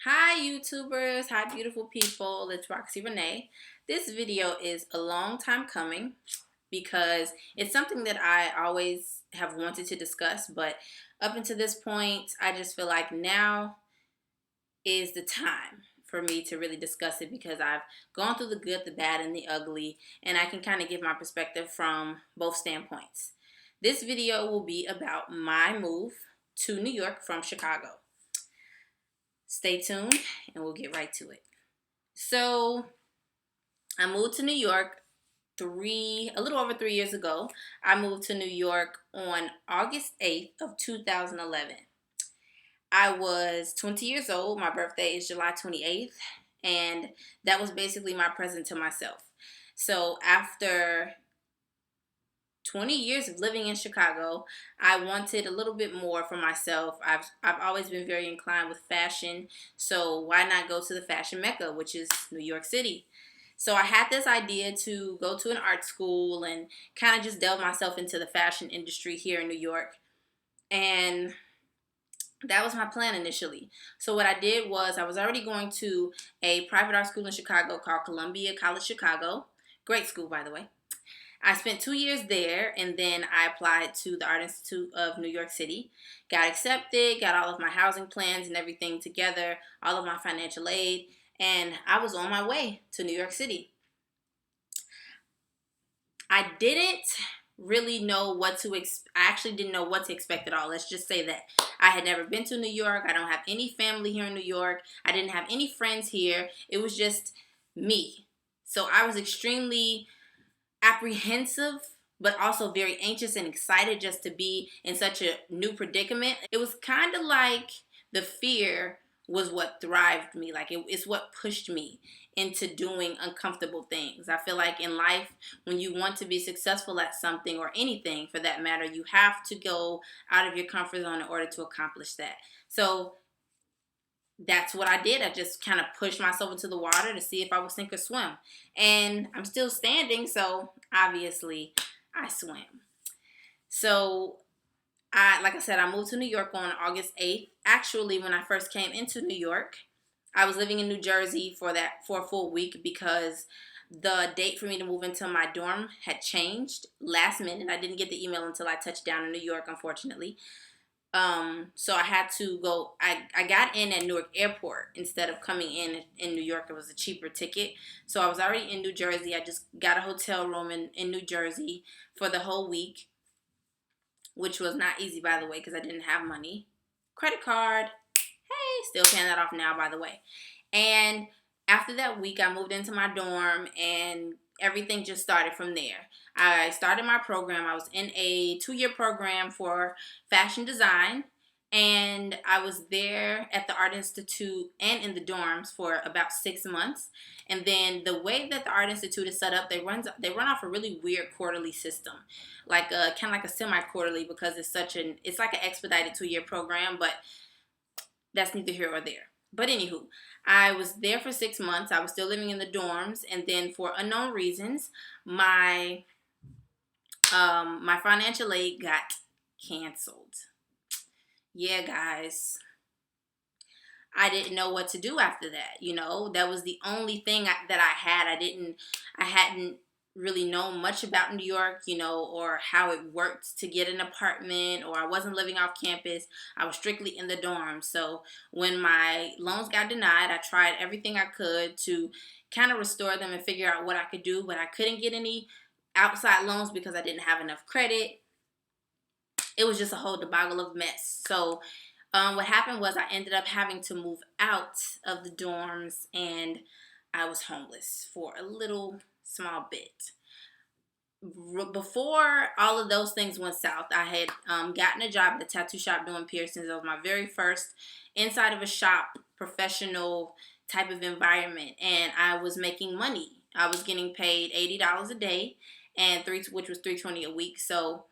Hi YouTubers, hi beautiful people, it's Roxy Renee. This video is a long time coming because it's something that I always have wanted to discuss, but up until this point, I just feel like now is the time for me to really discuss it because I've gone through the good, the bad, and the ugly, and I can kind of give my perspective from both standpoints. This video will be about my move to New York from Chicago. Stay tuned and we'll get right to it. So I moved to New York a little over 3 years ago. I moved to New York on August 8th of 2011. I was 20 years old. My birthday is July 28th. And that was basically my present to myself. So after 20 years of living in Chicago, I wanted a little bit more for myself. I've always been very inclined with fashion, so why not go to the fashion mecca, which is New York City? So I had this idea to go to an art school and kind of just delve myself into the fashion industry here in New York. And that was my plan initially. So what I did was I was already going to a private art school in Chicago called Columbia College Chicago. Great school, by the way. I spent 2 years there, and then I applied to the Art Institute of New York City. Got accepted, got all of my housing plans and everything together, all of my financial aid, and I was on my way to New York City. I didn't really know what to I actually didn't know what to expect at all. Let's just say that. I had never been to New York. I don't have any family here in New York. I didn't have any friends here. It was just me. So I was extremely apprehensive, but also very anxious and excited just to be in such a new predicament. It was kind of like the fear was what thrived me. Like it's what pushed me into doing uncomfortable things. I feel like in life, when you want to be successful at something or anything for that matter, you have to go out of your comfort zone in order to accomplish that. So that's what I did. I just kind of pushed myself into the water to see if I would sink or swim. And I'm still standing, so obviously I swam. So like I said, I moved to New York on August 8th. Actually, when I first came into New York, I was living in New Jersey for a full week because the date for me to move into my dorm had changed last minute. I didn't get the email until I touched down in New York, unfortunately. So I had to go. I got in at Newark Airport instead of coming in New York. It was a cheaper ticket. So I was already in New Jersey. I just got a hotel room in New Jersey for the whole week, which was not easy, by the way, because I didn't have money. Credit card. Hey, still paying that off now, by the way. And after that week, I moved into my dorm and everything just started from there. I started my program. I was in a 2-year program for fashion design, and I was there at the Art Institute and in the dorms for about 6 months. And then the way that the Art Institute is set up, they run off a really weird quarterly system, like kind of like a semi-quarterly, because it's like an expedited 2-year program, but that's neither here or there. But anywho, I was there for 6 months. I was still living in the dorms, and then for unknown reasons, my my financial aid got canceled. Yeah, guys, I didn't know what to do after that. That was the only thing that I had. I hadn't really known much about New York, or how it worked to get an apartment, or I wasn't living off campus. I was strictly in the dorm. So when my loans got denied, I tried everything I could to kind of restore them and figure out what I could do, but I couldn't get any outside loans because I didn't have enough credit. It was just a whole debacle of mess. So what happened was I ended up having to move out of the dorms, and I was homeless for a little small bit. Before all of those things went south, I had gotten a job at a tattoo shop doing piercings. That was my very first inside of a shop, professional type of environment, and I was making money. I was getting paid $80 a day, which was $320 a week. So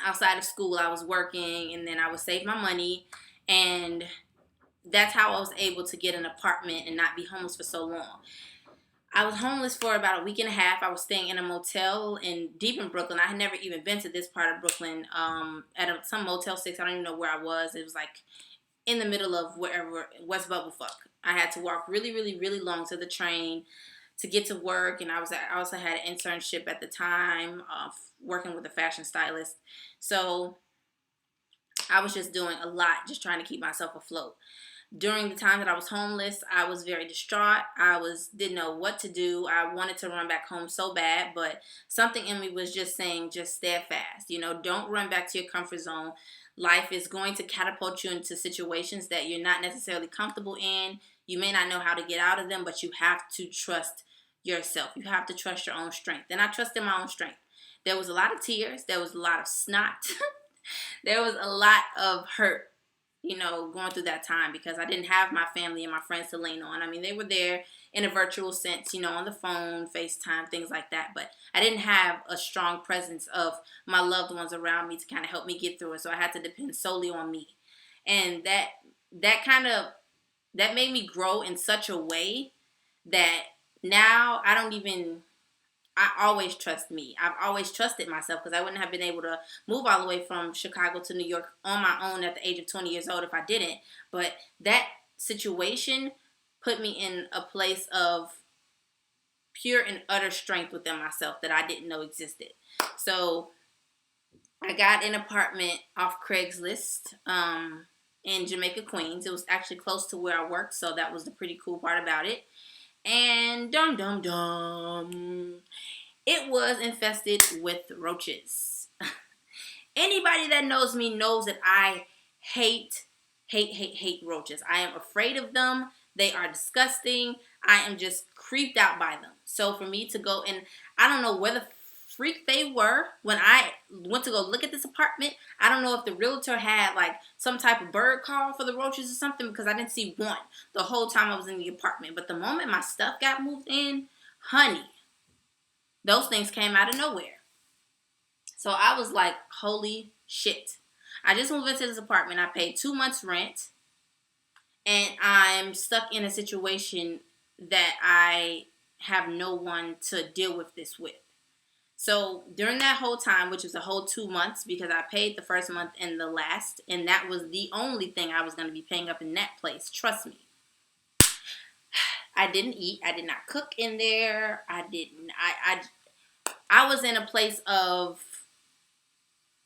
outside of school, I was working, and then I would save my money, and that's how I was able to get an apartment and not be homeless for so long. I was homeless for about a week and a half. I was staying in a motel deep in Brooklyn. I had never even been to this part of Brooklyn. At some Motel 6. I don't even know where I was. It was like in the middle of wherever West Bubblefuck. I had to walk really, really, really long to the train to get to work, and I also had an internship at the time, working with a fashion stylist. So I was just doing a lot, just trying to keep myself afloat. During the time that I was homeless, I was very distraught. Didn't know what to do. I wanted to run back home so bad, but something in me was just saying, just steadfast. Don't run back to your comfort zone. Life is going to catapult you into situations that you're not necessarily comfortable in. You may not know how to get out of them, but you have to trust yourself. You have to trust your own strength. And I trusted my own strength. There was a lot of tears. There was a lot of snot. There was a lot of hurt, going through that time, because I didn't have my family and my friends to lean on. I mean, they were there in a virtual sense, on the phone, FaceTime, things like that. But I didn't have a strong presence of my loved ones around me to kind of help me get through it. So I had to depend solely on me. And that made me grow in such a way that now I always trust me. I've always trusted myself, because I wouldn't have been able to move all the way from Chicago to New York on my own at the age of 20 years old if I didn't. But that situation put me in a place of pure and utter strength within myself that I didn't know existed. So I got an apartment off Craigslist in Jamaica, Queens. It was actually close to where I worked, so that was the pretty cool part about it. And it was infested with roaches. Anybody that knows me knows that I hate roaches. I am afraid of them. They are disgusting. I am just creeped out by them. So for me to go, and I don't know where the freak they were when I went to go look at this apartment. I don't know if the realtor had like some type of bird call for the roaches or something, because I didn't see one the whole time I was in the apartment. But the moment my stuff got moved in, honey, those things came out of nowhere. So I was like, holy shit. I just moved into this apartment. I paid 2 months rent, and I'm stuck in a situation that I have no one to deal with this with. So during that whole time, which was a whole 2 months, because I paid the first month and the last, and that was the only thing I was going to be paying up in that place. Trust me. I didn't eat. I did not cook in there. I was in a place of,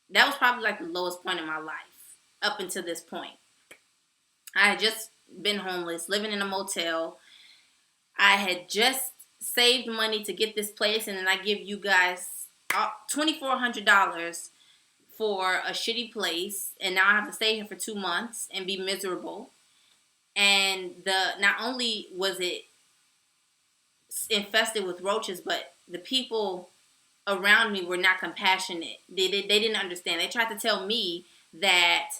that was probably like the lowest point in my life up until this point. I had just been homeless, living in a motel. I had just saved money to get this place, and then I give you guys $2,400 for a shitty place, and now I have to stay here for 2 months and be miserable. And not only was it infested with roaches, but the people around me were not compassionate. They didn't understand. They tried to tell me that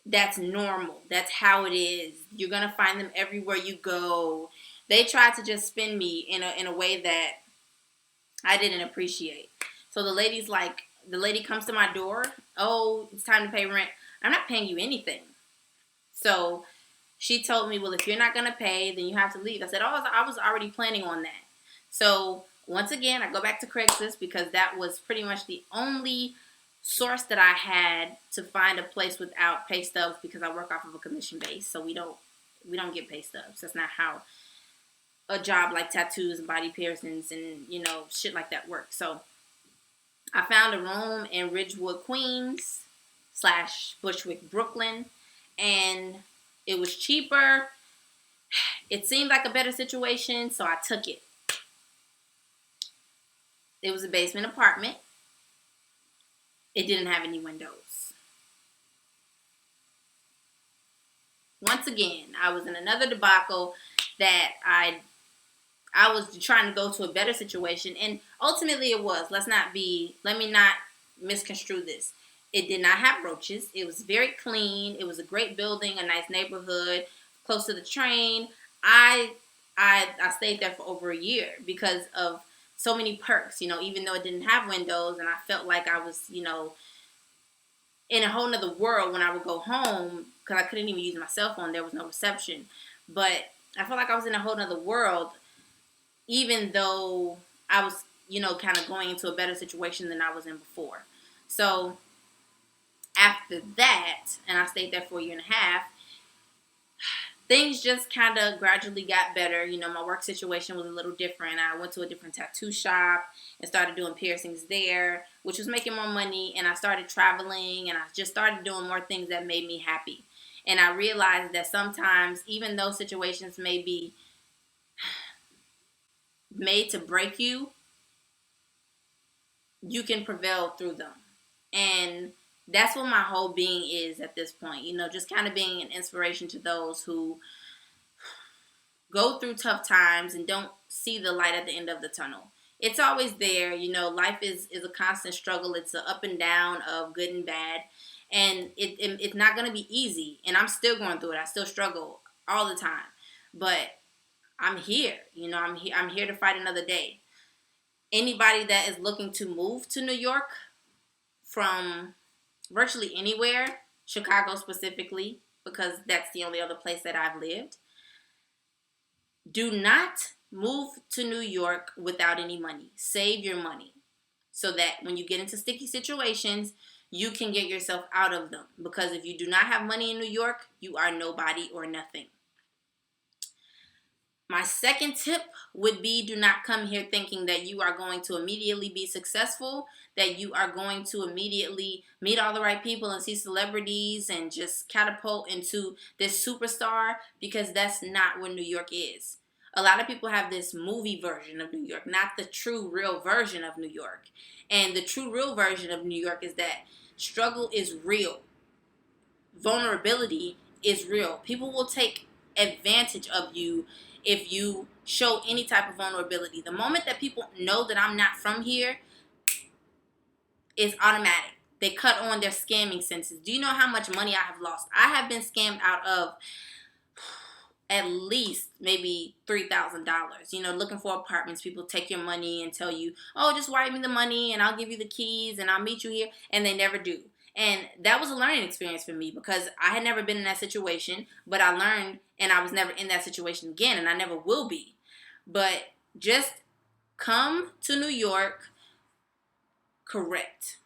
that's normal. That's how it is. You're gonna find them everywhere you go. They tried to just spin me in a way that I didn't appreciate. So the lady comes to my door. Oh, it's time to pay rent. I'm not paying you anything. So she told me, well, if you're not gonna pay, then you have to leave. I said, oh, I was already planning on that. So once again, I go back to Craigslist, because that was pretty much the only source that I had to find a place without pay stubs, because I work off of a commission base, so we don't get pay stubs. That's not how a job like tattoos and body piercings and shit like that works. So I found a room in Ridgewood, Queens / Bushwick, Brooklyn, and it was cheaper. It seemed like a better situation, so I took it. It was a basement apartment. It didn't have any windows. Once again, I was in another debacle that I was trying to go to a better situation, and ultimately it was. Let me not misconstrue this. It did not have roaches. It was very clean. It was a great building, a nice neighborhood, close to the train. I stayed there for over a year because of so many perks, even though it didn't have windows, and I felt like I was, in a whole nother world when I would go home, because I couldn't even use my cell phone. There was no reception. But I felt like I was in a whole nother world, even though I was, kind of going into a better situation than I was in before. So after that, and I stayed there for a year and a half, things just kind of gradually got better. You know, my work situation was a little different. I went to a different tattoo shop and started doing piercings there, which was making more money. And I started traveling, and I just started doing more things that made me happy. And I realized that sometimes, even though situations may be made to break you, you can prevail through them. And that's what my whole being is at this point. You know, just kind of being an inspiration to those who go through tough times and don't see the light at the end of the tunnel. It's always there. You know, life is a constant struggle. It's an up and down of good and bad. And it's not going to be easy. And I'm still going through it. I still struggle all the time. But I'm here. You know, I'm here to fight another day. Anybody that is looking to move to New York from virtually anywhere, Chicago specifically, because that's the only other place that I've lived, do not move to New York without any money. Save your money so that when you get into sticky situations, you can get yourself out of them. Because if you do not have money in New York, you are nobody or nothing. My second tip would be, do not come here thinking that you are going to immediately be successful, that you are going to immediately meet all the right people and see celebrities and just catapult into this superstar, because that's not what New York is. A lot of people have this movie version of New York, not the true, real version of New York. And the true, real version of New York is that struggle is real. Vulnerability is real. People will take advantage of you if you show any type of vulnerability. The moment that people know that I'm not from here, it's automatic. They cut on their scamming senses. Do you know how much money I have lost? I have been scammed out of at least maybe $3,000. You know, looking for apartments. People take your money and tell you, oh, just write me the money and I'll give you the keys and I'll meet you here. And they never do. And that was a learning experience for me, because I had never been in that situation, but I learned, and I was never in that situation again, and I never will be. But just come to New York correct.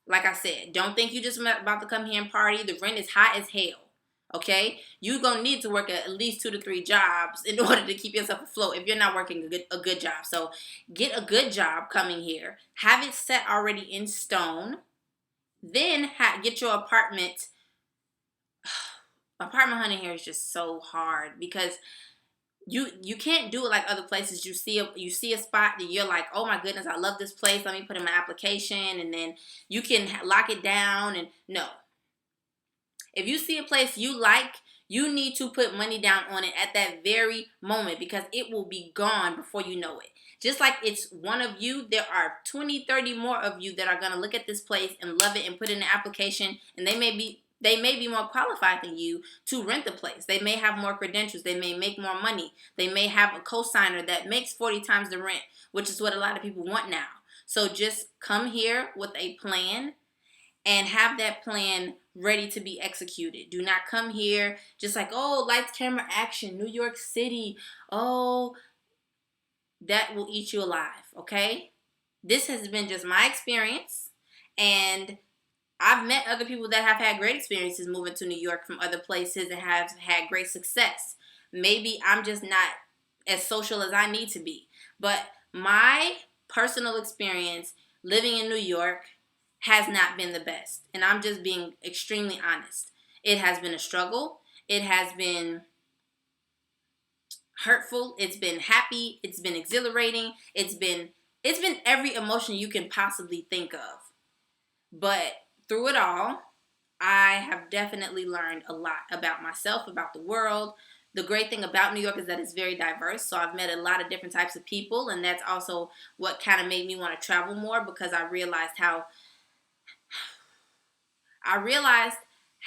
Like I said, don't think you just about to come here and party. The rent is high as hell. Okay? You're going to need to work at least 2 to 3 jobs in order to keep yourself afloat if you're not working a good job. So get a good job coming here. Have it set already in stone. Then get your apartment. Apartment hunting here is just so hard, because you can't do it like other places. You see a spot that you're like, oh my goodness, I love this place. Let me put in my application, and then you can lock it down. And no, if you see a place you like, you need to put money down on it at that very moment, because it will be gone before you know it. Just like it's one of you, there are 20, 30 more of you that are going to look at this place and love it and put in an application, and they may be more qualified than you to rent the place. They may have more credentials. They may make more money. They may have a co-signer that makes 40 times the rent, which is what a lot of people want now. So just come here with a plan and have that plan ready to be executed. Do not come here just like, oh, lights, camera, action, New York City. Oh, that will eat you alive, okay? This has been just my experience, and I've met other people that have had great experiences moving to New York from other places and have had great success. Maybe I'm just not as social as I need to be. But my personal experience living in New York has not been the best. And I'm just being extremely honest. It has been a struggle. It has been hurtful. It's been happy. It's been exhilarating. It's been every emotion you can possibly think of. But through it all, I have definitely learned a lot about myself, about the world. The great thing about New York is that it's very diverse. So I've met a lot of different types of people. And that's also what kind of made me want to travel more, because I realized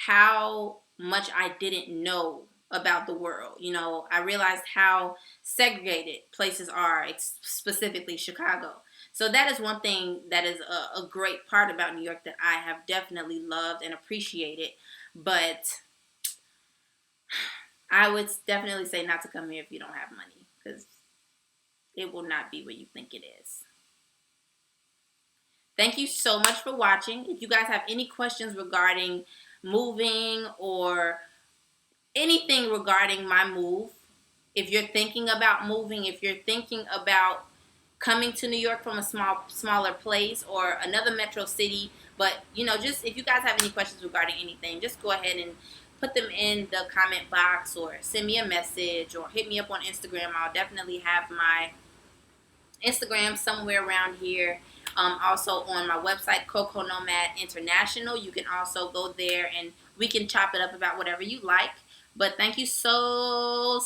how much I didn't know about the world. You know, I realized how segregated places are, specifically Chicago. So that is one thing that is a great part about New York that I have definitely loved and appreciated. But I would definitely say not to come here if you don't have money, because it will not be what you think it is. Thank you so much for watching. If you guys have any questions regarding moving or anything regarding my move. If you're thinking about moving, if you're thinking about coming to New York from a smaller place or another metro city, but just if you guys have any questions regarding anything, just go ahead and put them in the comment box or send me a message or hit me up on Instagram. I'll definitely have my Instagram somewhere around here. Also on my website, Coco Nomad International. You can also go there and we can chop it up about whatever you like. But thank you so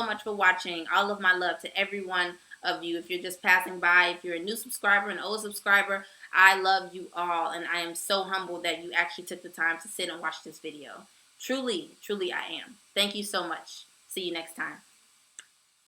much for watching. All of my love to every one of you. If you're just passing by, if you're a new subscriber, an old subscriber, I love you all. And I am so humbled that you actually took the time to sit and watch this video. Truly, truly I am. Thank you so much. See you next time.